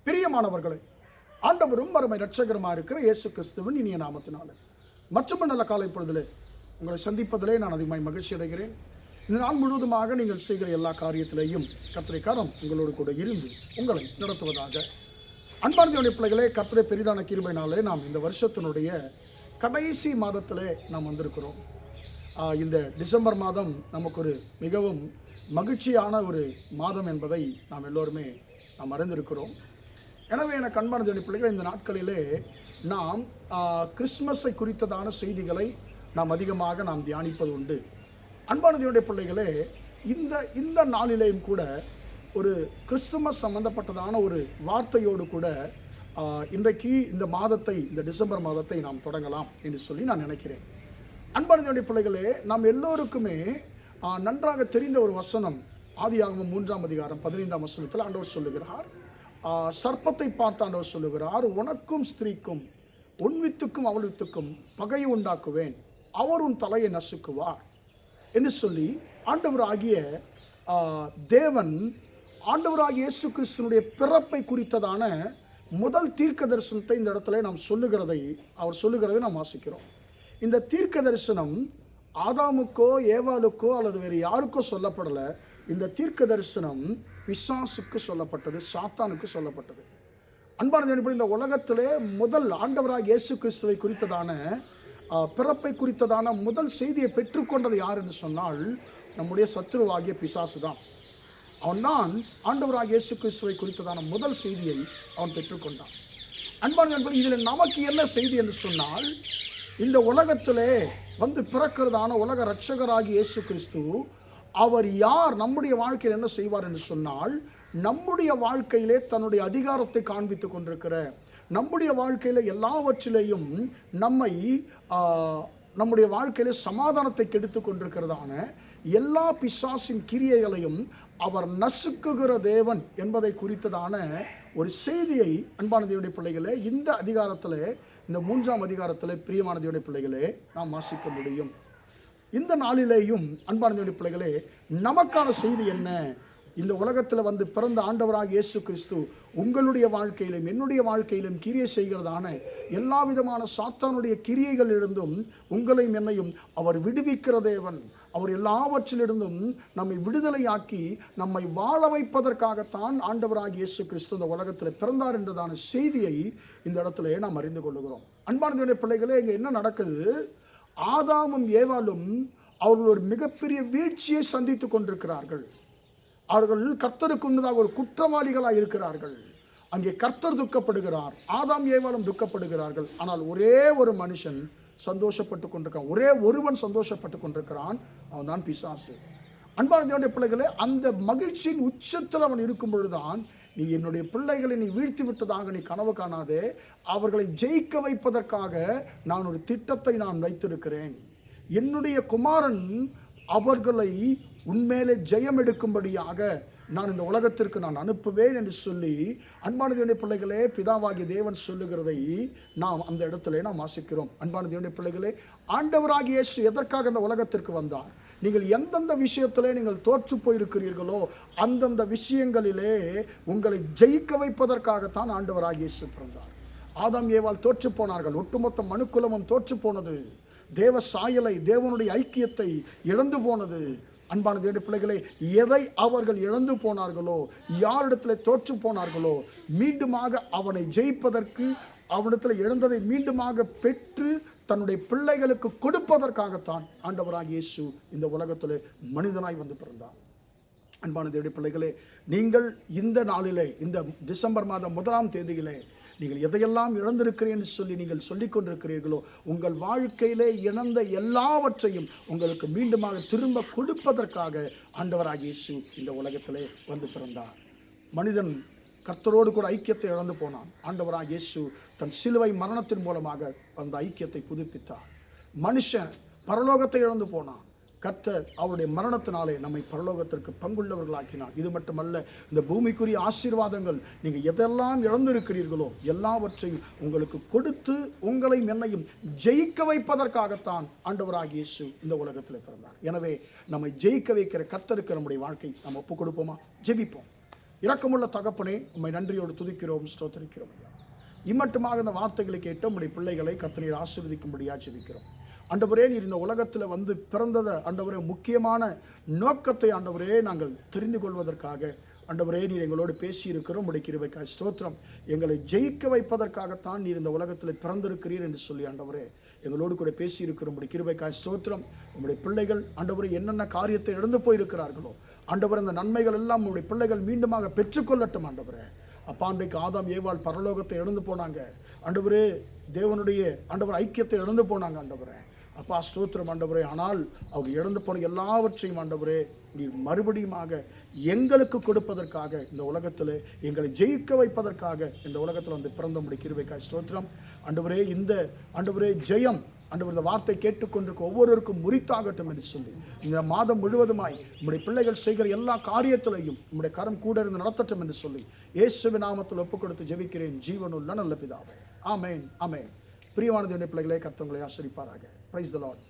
பிரியமானவர்களே, ஆண்டவரும் அருமை இரட்சகருமா இருக்கிற இயேசு கிறிஸ்துவின் இனிய நாமத்தினால மற்றும் நல்ல காலை பொழுதிலே உங்களை சந்திப்பதிலே நான் அதிகமாக மகிழ்ச்சி அடைகிறேன். இந்த நாள் முழுவதுமாக நீங்கள் செய்கிற எல்லா காரியத்திலேயும் கர்த்தருடைய கரம் உங்களோடு கூட இருந்து உங்களை நடத்துவதாக. அன்பார்ந்த பிள்ளைகளே, கர்த்தரை பெரிதான கிருபையினாலே நாம் இந்த வருஷத்தினுடைய கடைசி மாதத்திலே நாம் வந்திருக்கிறோம். இந்த டிசம்பர் மாதம் நமக்கு ஒரு மிகவும் மகிழ்ச்சியான ஒரு மாதம் என்பதை நாம் எல்லோருமே நாம் அறிந்திருக்கிறோம். எனவே எனக்கு அன்பார்ந்த பிள்ளைகள், இந்த நாட்களிலே நாம் கிறிஸ்மஸை குறித்ததான செய்திகளை நாம் அதிகமாக நாம் தியானிப்பது உண்டு. அன்பானதையுடைய பிள்ளைகளே, இந்த நாளிலேயும் கூட ஒரு கிறிஸ்துமஸ் சம்பந்தப்பட்டதான ஒரு வார்த்தையோடு கூட இன்றைக்கு இந்த டிசம்பர் மாதத்தை நாம் தொடங்கலாம் என்று சொல்லி நான் நினைக்கிறேன். அன்பானதையுடைய பிள்ளைகளே, நாம் எல்லோருக்குமே நன்றாக தெரிந்த ஒரு வசனம், ஆதியாகமம் 3ஆம் அதிகாரம் 15ஆம் வசனத்தில் ஆண்டவர் சொல்லுகிறார், சர்ப்பத்தை பார்த்து ஆண்டவர் சொல்லுகிறார், உனக்கும் ஸ்திரீக்கும் உன் வித்துக்கும் அவள் வித்துக்கும் பகையை உண்டாக்குவேன், அவர் உன் தலையை நசுக்குவார் என்று சொல்லி ஆண்டவராகிய தேவன் ஆண்டவராகிய இயேசு கிறிஸ்துனுடைய பிறப்பை குறித்ததான முதல் தீர்க்க தரிசனத்தை இந்த இடத்துல நாம் அவர் சொல்லுகிறதை நாம் வாசிக்கிறோம். இந்த தீர்க்க தரிசனம் ஆதாமுக்கோ ஏவாளுக்கோ அல்லது வேறு யாருக்கோ சொல்லப்படலை. இந்த தீர்க்க தரிசனம் பிசாசுக்கு சொல்லப்பட்டது, சாத்தானுக்கு சொல்லப்பட்டது. அன்பான இந்த உலகத்திலே முதல் ஆண்டவராக இயேசு கிறிஸ்துவை குறித்ததான பிறப்பை குறித்ததான முதல் செய்தியை பெற்றுக்கொண்டது யார் என்று சொன்னால் நம்முடைய சத்துருவாகிய பிசாசு தான். அவன்தான் ஆண்டவராக இயேசு கிறிஸ்துவை குறித்ததான முதல் செய்தியை அவன் பெற்றுக்கொண்டான். அன்பான இதில் நமக்கு என்ன செய்தி என்று சொன்னால், இந்த உலகத்திலே வந்து பிறக்கிறதான உலக இரட்சகராகிய இயேசு கிறிஸ்து அவர் யார், நம்முடைய வாழ்க்கையில் என்ன செய்வார் என்று சொன்னால், நம்முடைய வாழ்க்கையிலே தன்னுடைய அதிகாரத்தை காண்பித்துக் கொண்டிருக்கிற, நம்முடைய வாழ்க்கையில் எல்லாவற்றிலேயும் நம்முடைய வாழ்க்கையிலே சமாதானத்தை கெடுத்து கொண்டிருக்கிறதான எல்லா பிசாசின் கிரியைகளையும் அவர் நசுக்குகிற தேவன் என்பதை குறித்ததான ஒரு செய்தியை அன்பான தேவனுடைய பிள்ளைகளே இந்த அதிகாரத்தில், இந்த 3ஆம் அதிகாரத்தில் பிரியமான தேவனுடைய பிள்ளைகளே நாம் வாசிக்க முடியும். இந்த நாளிலேயும் அன்பான தேவனுடைய பிள்ளைகளே, நமக்கான செய்தி என்ன? இந்த உலகத்தில் வந்து பிறந்த ஆண்டவராக இயேசு கிறிஸ்து உங்களுடைய வாழ்க்கையிலும் என்னுடைய வாழ்க்கையிலும் கிரியை செய்கிறதான எல்லா விதமான சாத்தானுடைய கிரியைகளிலிருந்தும் உங்களையும் என்னையும் அவர் விடுவிக்கிற தேவன். அவர் எல்லாவற்றிலிருந்தும் நம்மை விடுதலையாக்கி நம்மை வாழ வைப்பதற்காகத்தான் ஆண்டவராக இயேசு கிறிஸ்து இந்த உலகத்தில் பிறந்தார் என்றதான செய்தியை இந்த இடத்துல நாம் அறிந்து கொள்ளுகிறோம். அன்பான பிள்ளைகளே, இங்கே என்ன நடக்குது? ஆதாமும் ஏவாளும் அவர்கள் ஒரு மிகப்பெரிய வீழ்ச்சியை சந்தித்து கொண்டிருக்கிறார்கள். அவர்கள் கர்த்தருக்கு முன்னதாக ஒரு குற்றவாளிகளாக இருக்கிறார்கள். அங்கே கர்த்தர் துக்கப்படுகிறார், ஆதாம் ஏவாளும் துக்கப்படுகிறார்கள். ஆனால் ஒரே ஒரு மனுஷன் சந்தோஷப்பட்டு கொண்டிருக்கான், ஒரே ஒருவன் சந்தோஷப்பட்டு கொண்டிருக்கிறான், அவன் தான் பிசாசு. அன்பான தேவனுடைய பிள்ளைகளே, அந்த மகிழ்ச்சியின் உச்சத்தில் அவன் இருக்கும் பொழுதுதான், நீ என்னுடைய பிள்ளைகளை நீ வீழ்த்தி விட்டதாக நீ கனவு காணாதே, அவர்களை ஜெயிக்க வைப்பதற்காக நான் ஒரு திட்டத்தை நான் வைத்திருக்கிறேன். என்னுடைய குமாரன் அவர்களை உண்மையிலே ஜெயம் எடுக்கும்படியாக நான் இந்த உலகத்திற்கு நான் அனுப்புவேன் என்று சொல்லி அன்பான தேவனுடைய பிள்ளைகளே பிதாவாகிய தேவன் சொல்லுகிறதை நாம் அந்த இடத்துல நாம் வாசிக்கிறோம். அன்பான தேவனுடைய பிள்ளைகளே, ஆண்டவராகிய இயேசு எதற்காக இந்த உலகத்திற்கு வந்தார்? நீங்கள் எந்தெந்த விஷயத்திலே நீங்கள் தோற்று போயிருக்கிறீர்களோ அந்தந்த விஷயங்களிலே உங்களை ஜெயிக்க வைப்பதற்காகத்தான் ஆண்டவராகிய இயேசு பிறந்தார். ஆதாம் ஏவாள் தோற்று போனார்கள், ஒட்டுமொத்த மனுக்குலமும் தோற்று போனது, தேவ சாயலை தேவனுடைய ஐக்கியத்தை இழந்து போனது. அன்பான தேவனுடைய பிள்ளைகளே, எதை அவர்கள் இழந்து போனார்களோ, யாரிடத்தில் தோற்று போனார்களோ, மீண்டுமாக அவனை ஜெயிப்பதற்கு, அவனிடத்தில் இழந்ததை மீண்டுமாக பெற்று தன்னுடைய பிள்ளைகளுக்கு கொடுப்பதற்காகத்தான் ஆண்டவராகிய இயேசு இந்த உலகத்தில் மனிதனாய் வந்து பிறந்தார். அன்பான தேவனுடைய பிள்ளைகளே, நீங்கள் இந்த நாளிலே, இந்த டிசம்பர் மாதம் 1ஆம் தேதியிலே நீங்கள் எதையெல்லாம் இழந்திருக்கிறேன் என்று சொல்லி நீங்கள் சொல்லிக் கொண்டிருக்கிறீர்களோ, உங்கள் வாழ்க்கையிலே இழந்த எல்லாவற்றையும் உங்களுக்கு மீண்டுமாக திரும்ப கொடுப்பதற்காக ஆண்டவராகிய இயேசு இந்த உலகத்திலே வந்து பிறந்தார். மனிதன் கர்த்தரோடு கூட ஐக்கியத்தை இழந்து போனான். ஆண்டவராகிய இயேசு தன் சிலுவை மரணத்தின் மூலமாக அந்த ஐக்கியத்தை புதுப்பித்தார். மனுஷன் பரலோகத்தை இழந்து போனான். கர்த்தர் அவருடைய மரணத்தினாலே நம்மை பரலோகத்திற்கு பங்குள்ளவர்களாக்கினார். இது மட்டுமல்ல, இந்த பூமிக்குரிய ஆசீர்வாதங்கள் நீங்கள் எதெல்லாம் இழந்திருக்கிறீர்களோ எல்லாவற்றையும் உங்களுக்கு கொடுத்து உங்களையும் என்னையும் ஜெயிக்க வைப்பதற்காகத்தான் ஆண்டவராகிய இயேசு இந்த உலகத்தில் பிறந்தார். எனவே நம்மை ஜெயிக்க வைக்கிற கர்த்தருக்கு நம்முடைய வாழ்க்கை நாம் ஒப்புக் கொடுப்போமா? ஜெபிப்போம். இரக்கமுள்ள தகப்பனே, உம்மை நன்றியோடு துதிக்கிறோம், ஸ்தோத்திரிக்கிறோம். இம்மட்டுமாக இந்த வார்த்தைகளை கேட்டு உம்முடைய பிள்ளைகளை கர்த்தர் ஆசீர்வதிக்கும்படியாக ஜெபிக்கிறோம். ஆண்டவரே, நீர் இந்த உலகத்தில் வந்து பிறந்ததை ஆண்டவரே முக்கியமான நோக்கத்தை ஆண்டவரே நாங்கள் தெரிந்து கொள்வதற்காக ஆண்டவரே நீர் எங்களோடு பேசியிருக்கிறோம். உம்முடைய கிருபைக்காய் ஸ்தோத்திரம். எங்களை ஜெயிக்க வைப்பதற்காகத்தான் நீர் இந்த உலகத்தில் பிறந்திருக்கிறீர் என்று சொல்லி ஆண்டவரே எங்களோடு கூட பேசியிருக்கிறோம். உம்முடைய கிருபைக்காய் ஸ்தோத்திரம். உம்முடைய பிள்ளைகள் ஆண்டவரே என்னென்ன காரியத்தை இழந்து போயிருக்கிறார்களோ ஆண்டவரே அந்த நன்மைகள் எல்லாம் உம்முடைய பிள்ளைகள் மீண்டுமாக பெற்றுக்கொள்ளட்டும். ஆண்டவரே அப்பா, அன்றைக்கு ஆதாம் ஏவாள் பரலோகத்தை இழந்து போனாங்க ஆண்டவரே, தேவனுடைய ஆண்டவர் ஐக்கியத்தை இழந்து போனாங்க ஆண்டவரே. அப்பா ஸ்தோத்திரம் ஆண்டவரே. ஆனால் அவங்க இழந்து போன எல்லாவற்றையும் ஆண்டவரே நீர் மறுபடியுமாக எங்களுக்கு கொடுப்பதற்காக, இந்த உலகத்தில் எங்களை ஜெயிக்க வைப்பதற்காக இந்த உலகத்தில் வந்து பிறந்த உம்முடைய கிருபைக்காய் ஸ்தோத்திரம் ஆண்டவரே. இந்த ஆண்டவரே ஜெயம் ஆண்டவர் இந்த வார்த்தை கேட்டுக்கொண்டிருக்க ஒவ்வொருவருக்கும் முறித்தாகட்டும் என்று சொல்லி இந்த மாதம் முழுவதுமாய் உம்முடைய பிள்ளைகள் செய்கிற எல்லா காரியத்திலையும் உம்முடைய கரம் கூட இருந்து நடத்தட்டும் என்று சொல்லி இயேசுவின் நாமத்தில் ஒப்புக் கொடுத்து ஜெபிக்கிறேன் ஜீவனுள்ள நல்ல பிதாவே. ஆமேன், ஆமேன். பிரியமான தேவனுடைய பிள்ளைகளே, கர்த்தர் உங்களை ஆசீர்வதிப்பாராக. Praise the Lord.